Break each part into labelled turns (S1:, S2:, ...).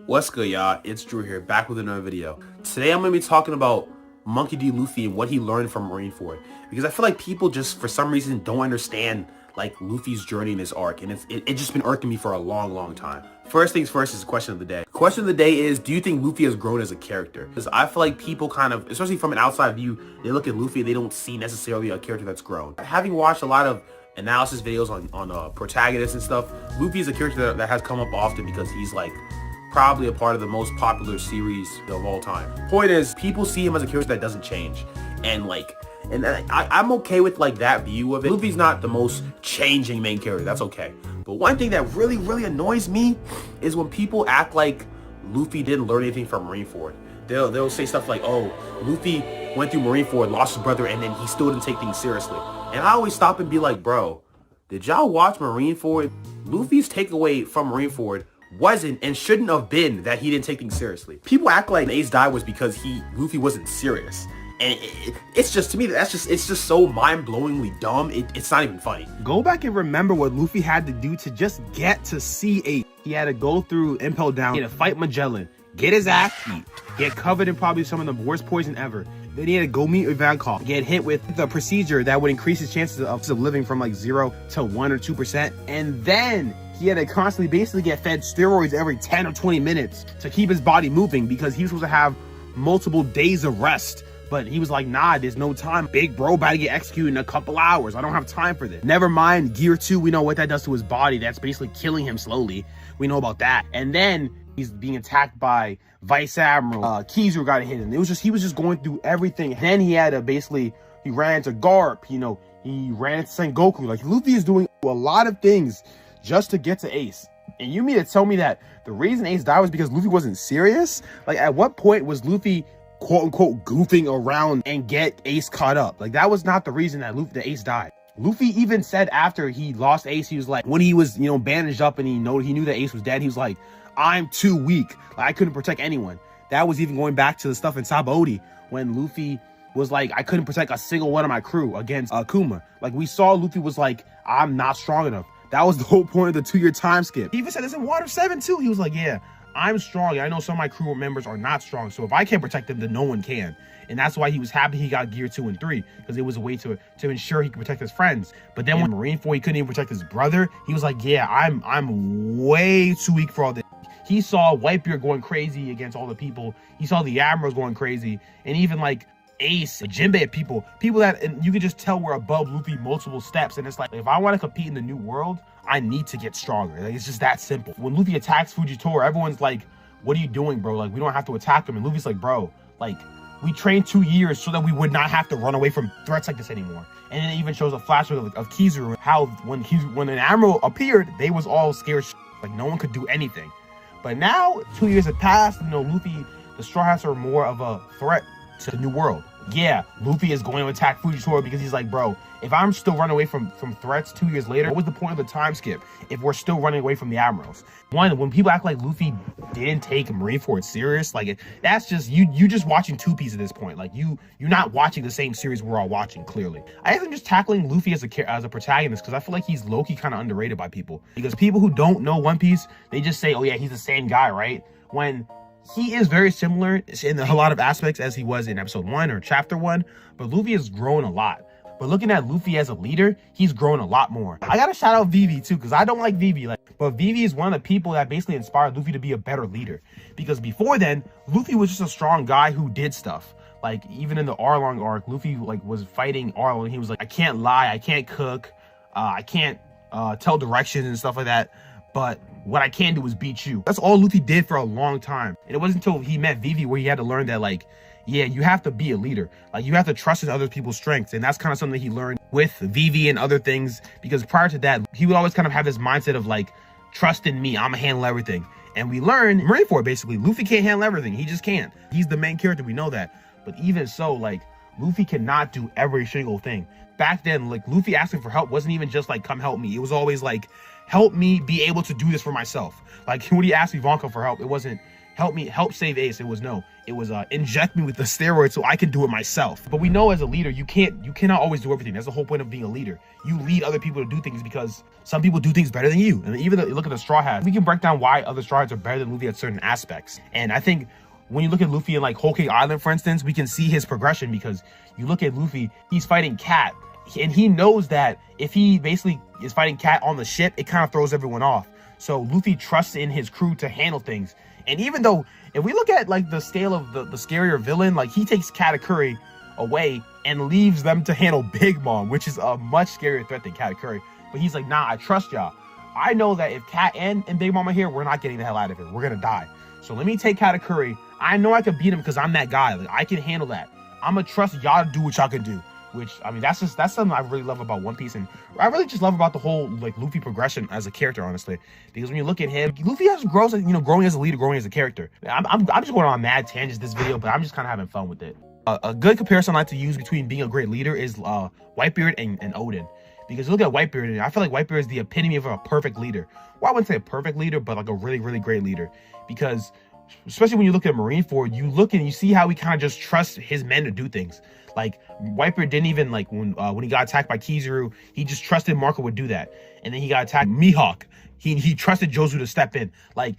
S1: What's good, y'all? It's Drew here, back with another video. Today I'm going to be talking about Monkey D. Luffy and what he learned from Marineford. Because I feel like people just, for some reason, don't understand, like, Luffy's journey in this arc. And it's just been irking me for a long time. First things first is the question of the day. The question of the day is, do you think Luffy has grown as a character? Because I feel like people kind of, especially from an outside view, they look at Luffy and they don't see necessarily a character that's grown. Having watched a lot of analysis videos on protagonists and stuff, Luffy is a character that has come up often because he's, like, probably a part of the most popular series of all time. Point is, people see him as a character that doesn't change, and I'm okay with like that view of it. Luffy's not the most changing main character, that's okay. But one thing that really annoys me is when people act like Luffy didn't learn anything from Marineford. They'll say stuff like, oh, Luffy went through Marineford, lost his brother, and then he still didn't take things seriously. And I always stop and be like, bro, did y'all watch Marineford? Luffy's takeaway from Marineford wasn't and shouldn't have been that he didn't take things seriously. People act like Ace died was because Luffy wasn't serious, and it's just, to me, it's just so mind-blowingly dumb. It's not even funny.
S2: Go back and remember what Luffy had to do to just get to C8. He had to go through Impel Down, he had to fight Magellan, get his ass beat, get covered in probably some of the worst poison ever. Then he had to go meet Ivankov, get hit with the procedure that would increase his chances of living from like 0 to 1 or 2%, and then he had to constantly basically get fed steroids every 10 or 20 minutes to keep his body moving because he was supposed to have multiple days of rest. But he was like, nah, there's no time. Big bro about to get executed in a couple hours. I don't have time for this. Never mind Gear 2. We know what that does to his body. That's basically killing him slowly. We know about that. And then he's being attacked by Vice Admiral. Kizu got hit him. He was just going through everything. Then he had to basically, he ran into Garp, you know, he ran into Sengoku. Like, Luffy is doing a lot of things just to get to Ace. And you mean to tell me that the reason Ace died was because Luffy wasn't serious? Like, at what point was Luffy quote-unquote goofing around and get Ace caught up? Like, that was not the reason that the Ace died. Luffy even said after he lost Ace, he was like, when he was, you know, bandaged up and he knew that Ace was dead, he was like, I'm too weak. Like, I couldn't protect anyone. That was even going back to the stuff in Sabaody when Luffy was like, I couldn't protect a single one of my crew against Kuma. Like, we saw Luffy was like, I'm not strong enough. That was the whole point of the 2-year time skip. He even said this in Water 7 too. He was like, yeah, I'm strong. I know some of my crew members are not strong. So if I can't protect them, then no one can. And that's why he was happy he got Gear 2 and 3, because it was a way to ensure he could protect his friends. But then when Marineford, he couldn't even protect his brother. He was like, yeah, I'm way too weak for all this. He saw Whitebeard going crazy against all the people. He saw the admirals going crazy. And even like Ace, Jinbei, people that, and you can just tell we're above Luffy multiple steps. And it's like, if I want to compete in the new world, I need to get stronger. Like, it's just that simple. When Luffy attacks Fujitora, everyone's like, what are you doing, bro? Like, we don't have to attack him. And Luffy's like, bro, like, we trained 2 years so that we would not have to run away from threats like this anymore. And then it even shows a flashback of Kizu, how when an admiral appeared, they was all scared. Like, no one could do anything. But now 2 years have passed, you know, Luffy, the Straw Hats are more of a threat to the new world. Yeah, Luffy is going to attack Fujitora because he's like, bro, if I'm still running away from threats 2 years later, what was the point of the time skip if we're still running away from the admirals? One, when people act like Luffy didn't take Marineford serious, like, that's just, you just watching Two Piece at this point. Like, you're not watching the same series we're all watching, clearly. I think just tackling Luffy as a protagonist, because I feel like he's low-key kind of underrated by people. Because people who don't know One Piece, they just say, oh yeah, he's the same guy, right? When he is very similar in a lot of aspects as he was in episode 1 or chapter 1, but Luffy has grown a lot. But looking at Luffy as a leader, he's grown a lot more. I gotta shout out Vivi too, because I don't like Vivi, but Vivi is one of the people that basically inspired Luffy to be a better leader. Because before then, Luffy was just a strong guy who did stuff. Like, even in the Arlong arc, Luffy like was fighting Arlong. He was like, I can't lie, I can't cook, I can't tell directions and stuff like that. But what I can do is beat you. That's all Luffy did for a long time. And it wasn't until he met Vivi where he had to learn that, like, yeah, you have to be a leader. Like, you have to trust in other people's strengths. And that's kind of something he learned with Vivi and other things. Because prior to that, he would always kind of have this mindset of, like, trust in me, I'm gonna handle everything. And we learned Marineford, basically, Luffy can't handle everything. He just can't. He's the main character, we know that. But even so, like, Luffy cannot do every single thing. Back then, like, Luffy asking for help wasn't even just like, come help me. It was always like, help me be able to do this for myself. Like when he asked Ivankav for help, it wasn't help save Ace. It was no. It was inject me with the steroids so I can do it myself. But we know as a leader, you cannot always do everything. That's the whole point of being a leader. You lead other people to do things because some people do things better than you. And even look at the Straw Hats. We can break down why other Straw Hats are better than Luffy at certain aspects. And I think when you look at Luffy in like Whole Cake Island, for instance, we can see his progression because you look at Luffy, he's fighting Cat. And he knows that if he basically is fighting Cat on the ship, it kind of throws everyone off. So Luffy trusts in his crew to handle things. And even though, if we look at like the scale of the scarier villain, like he takes Karakuri away and leaves them to handle Big Mom, which is a much scarier threat than Karakuri. But he's like, nah, I trust y'all. I know that if Cat and Big Mom are here, we're not getting the hell out of here. We're gonna die. So let me take Karakuri. I know I can beat him because I'm that guy. Like I can handle that. I'm gonna trust y'all to do what y'all can do. Which, I mean, that's something I really love about One Piece, and I really just love about the whole like Luffy progression as a character, honestly. Because when you look at him, Luffy has growing as a leader, growing as a character. I'm just going on mad tangents this video, but I'm just kind of having fun with it. A good comparison I like to use between being a great leader is Whitebeard and Oden. Because you look at Whitebeard, and I feel like Whitebeard is the epitome of a perfect leader. Well, I wouldn't say a perfect leader, but like a really, really great leader. Because especially when you look at Marineford, you look and you see how he kind of just trusts his men to do things. Like Whitebeard didn't even like when he got attacked by Kizaru, he just trusted Marco would do that. And then he got attacked Mihawk. He trusted Jozu to step in. Like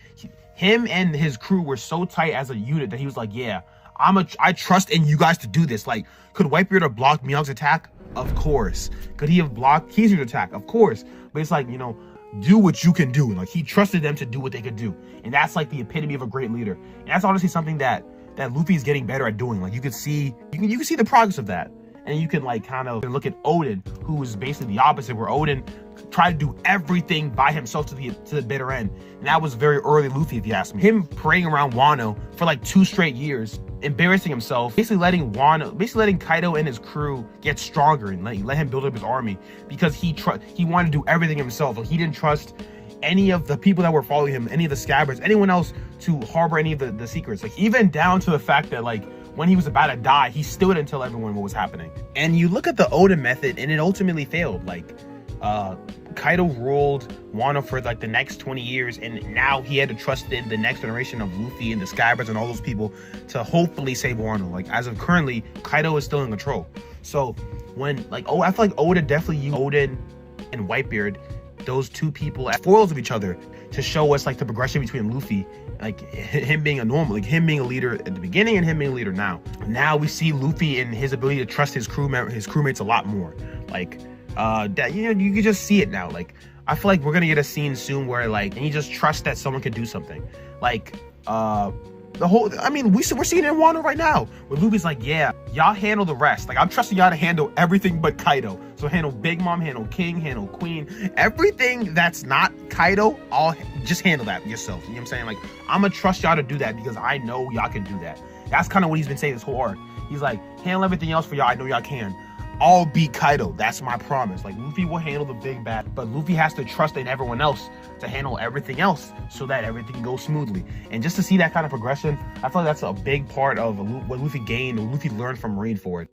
S2: him and his crew were so tight as a unit that he was like, yeah, I trust in you guys to do this. Like, could Whitebeard have blocked Mihawk's attack? Of course. Could he have blocked Kizaru's attack? Of course. But it's like, you know, do what you can do. And like he trusted them to do what they could do. And that's like the epitome of a great leader. And that's honestly something that Luffy is getting better at doing. Like you can see the progress of that. And you can like kind of look at Oden, who is basically the opposite, where Oden tried to do everything by himself to the bitter end. And that was very early Luffy, if you ask me. Him praying around Wano for like 2 straight years, embarrassing himself, basically letting Kaido and his crew get stronger and let him build up his army because he wanted to do everything himself. Like he didn't trust any of the people that were following him, any of the scabbards, anyone else to harbor any of the secrets. Like even down to the fact that like when he was about to die, he still didn't tell everyone what was happening. And you look at the Oden method and it ultimately failed. Like Kaido ruled Wano for like the next 20 years, and now he had to trust in the next generation of Luffy and the Skybirds and all those people to hopefully save Wano. Like as of currently, Kaido is still in control. So when like I feel like Oda definitely used Oden and Whitebeard, those two people, as foils of each other to show us like the progression between Luffy, like him being him being a leader at the beginning and him being a leader now. Now we see Luffy and his ability to trust his crewmates a lot more. Like that, you know, you can just see it now. Like I feel like we're gonna get a scene soon where like he just trusts that someone could do something. Like we're seeing it in Wano right now where Luffy's like, yeah, y'all handle the rest. Like I'm trusting y'all to handle everything but Kaido. So handle Big Mom, handle King, handle Queen, everything that's not Kaido, I'll just handle that yourself. You know what I'm saying? Like I'm gonna trust y'all to do that because I know y'all can do that. That's kind of what he's been saying this whole arc. He's like, handle everything else for y'all. I know y'all can. I'll beat Kaido. That's my promise. Like Luffy will handle the big bad, but Luffy has to trust in everyone else to handle everything else so that everything goes smoothly. And just to see that kind of progression, I feel like that's a big part of what Luffy gained, what Luffy learned from Marineford.